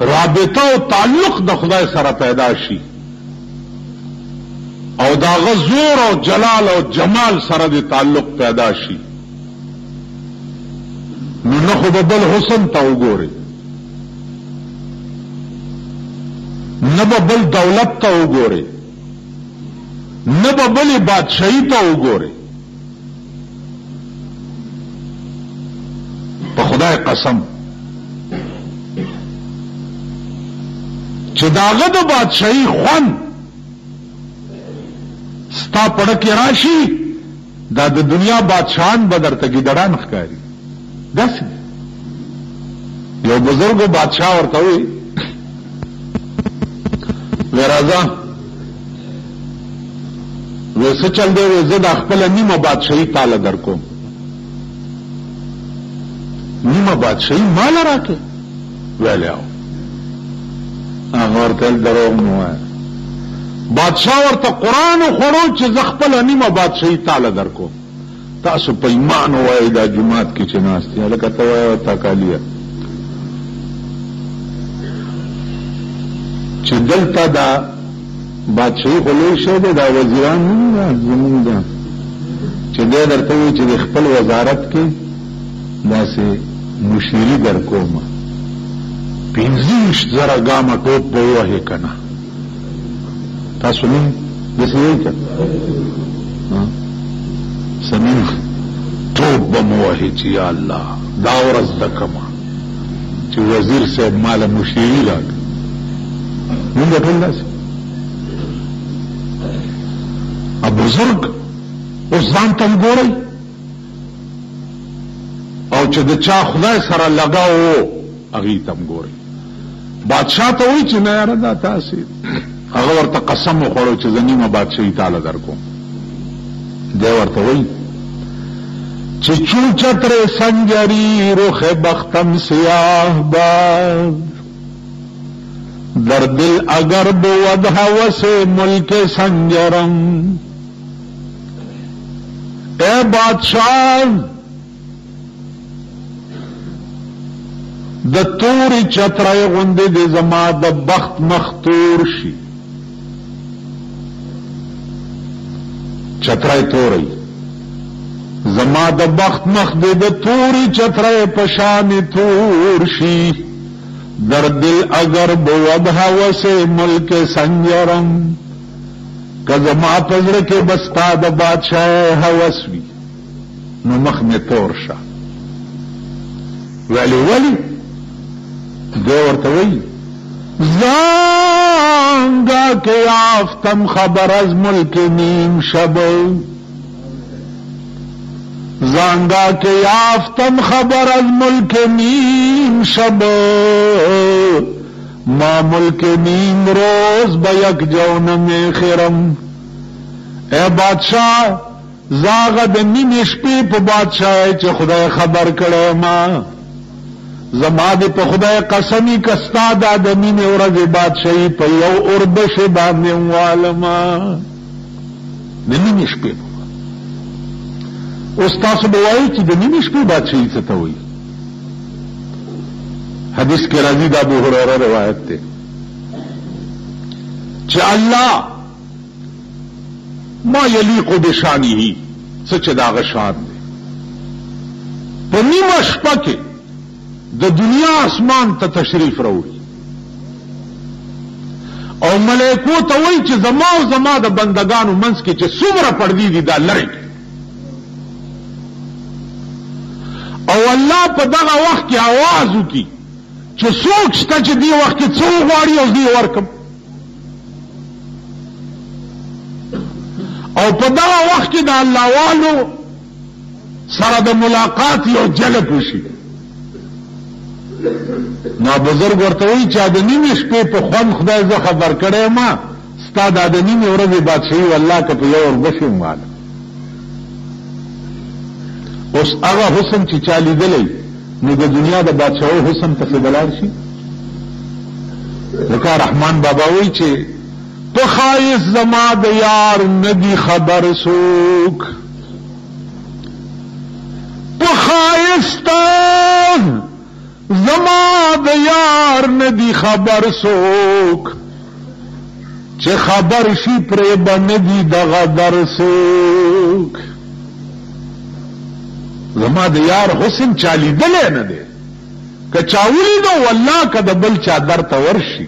رابطه او تعلق د خدای سره پیدا شي او داغه زور او جلال او جمال سره د تعلق پیدا شي نو نه خو بل حسن ته وګوري نه بل دولت ته وګوري نه بل بادشاہي ته وګوري په خدای قسم چې داغه د بادشاہي خوان ستا پړه کې راشي دا د دنیا بادشاہان به درته ګیدړان ښکاري داسې یو بزرګ بادشاہ ورته وي ورازه ویسه چل دی زه د خپل نیمه بادشاہي تاله درکوم نیمه بادشاہي مال راکې ویلی او هغه ورته دروغ نه وایه بادشاہ ورته قرآن خوړو چې زه خپل نیمه بادشاہي تاله درکوم تاسو په ایمان وایي دا جماعت کې چې ناست یې هلکه ته وایه تاکالیه چې دلته دا بادشاہي خو لوی شی دی دا وزیران نه دي زمونږ ده چې دی درته وایي چې د خپل وزارت کې داسې مشیري درکومه 15,000 ګامه ټوپ به ووهې که نه تاسو نه داسې وایي که سمین توب بموهی چی یا اللہ دا ورز دکما چی وزیر صاحب مال مشیری راک من دا ٹھول سی اب بزرگ اس ځان تم گوری او چی دا چا خدای سره لگاو اغی تم گوری بادشاہ تا ہوئی چی نیا ردا تاسی اغا ورطا قسم خوڑو چی زنیم بادشاہی تالا در کو دے ورطا ہوئی چی چوچتر سنجری رخ بختم سیاہ باد در دل اگر بود حوث ملک سنجرم اے بادشاہ د توری چترای غندې د زما د بخت مختور شي چترای توری زما د بخت مخ د توری چترای پشان تور شي در دل اگر بود هوس ملک سنجرم که زما پزړه کې بستا د بادشاہ هوس وي نو مخ می تور شه ولی دے ورتوی زانگا کے آفتم خبر از ملک نیم شب زانگا کے آفتم خبر از ملک نیم شب ما ملک نیم روز بیک جون میں خرم اے بادشاہ زاغد نیم شپی پا بادشاہ چے خدای خبر کرے ما زما دی په خدای قسمی کستا د آدمی نے ورځ بادشاہی په یو اوربش باندې والما د نیمې شپې اوس تاسو به وایي چې د نیمې شپې بادشاہی څه ته وایي حدیث کې راځي د ابو هريره روایت ده چې الله ما یلیق بشانه څه چې داغه شان دی په نیمه شپه کې د دنیا اسمان ته تشریف راوړي او ملائکو ته وایي چې زما او زما د بندگانو منځ کې چې څومره پردې دي دا لرې او الله په دغه وخت کې आवाज وکړي چې څوک شته چې دې وخت کې څو غواړي او دې ورکم او په دغه وخت کې د الله والو سره د ملاقات یو جلب وشي نو بزرگ ورته وی چې د نیمې شپې په خوان خدای زه خبر کړی ما ستا د نیمې ورځې بادشاہي والله که په یو وربشي مال اوس هغه حسن چې چا لیدلی نو د دنیا د بادشاہو حسن پسې بلاړ شي لکه رحمان بابا وی چې په خایس زما د یار ندی خبر سوک په خایستا زما د یار یار ندی خبر سوک چې خبر شي پرې باندې دغه در سوک زما د یار حسن چالی دلې نه دی که چاولی نو والله که د بل چا در ته ورشي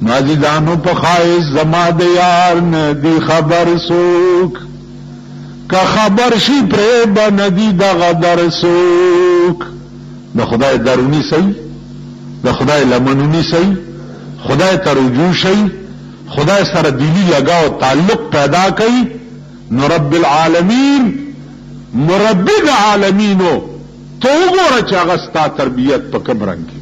نازیدانو په خایس زما د یار ندی خبر سوک که خبر شي پرې باندې دغه در سوک د خدای درونی صحیح د خدای لمنونی صحیح خدای ته رجوع شي خدای سره دلی لگاو تعلق پیدا کړي نو رب العالمین مربی د عالمینو تو وګوره چې هغه ستا تربیت په کوم رنګ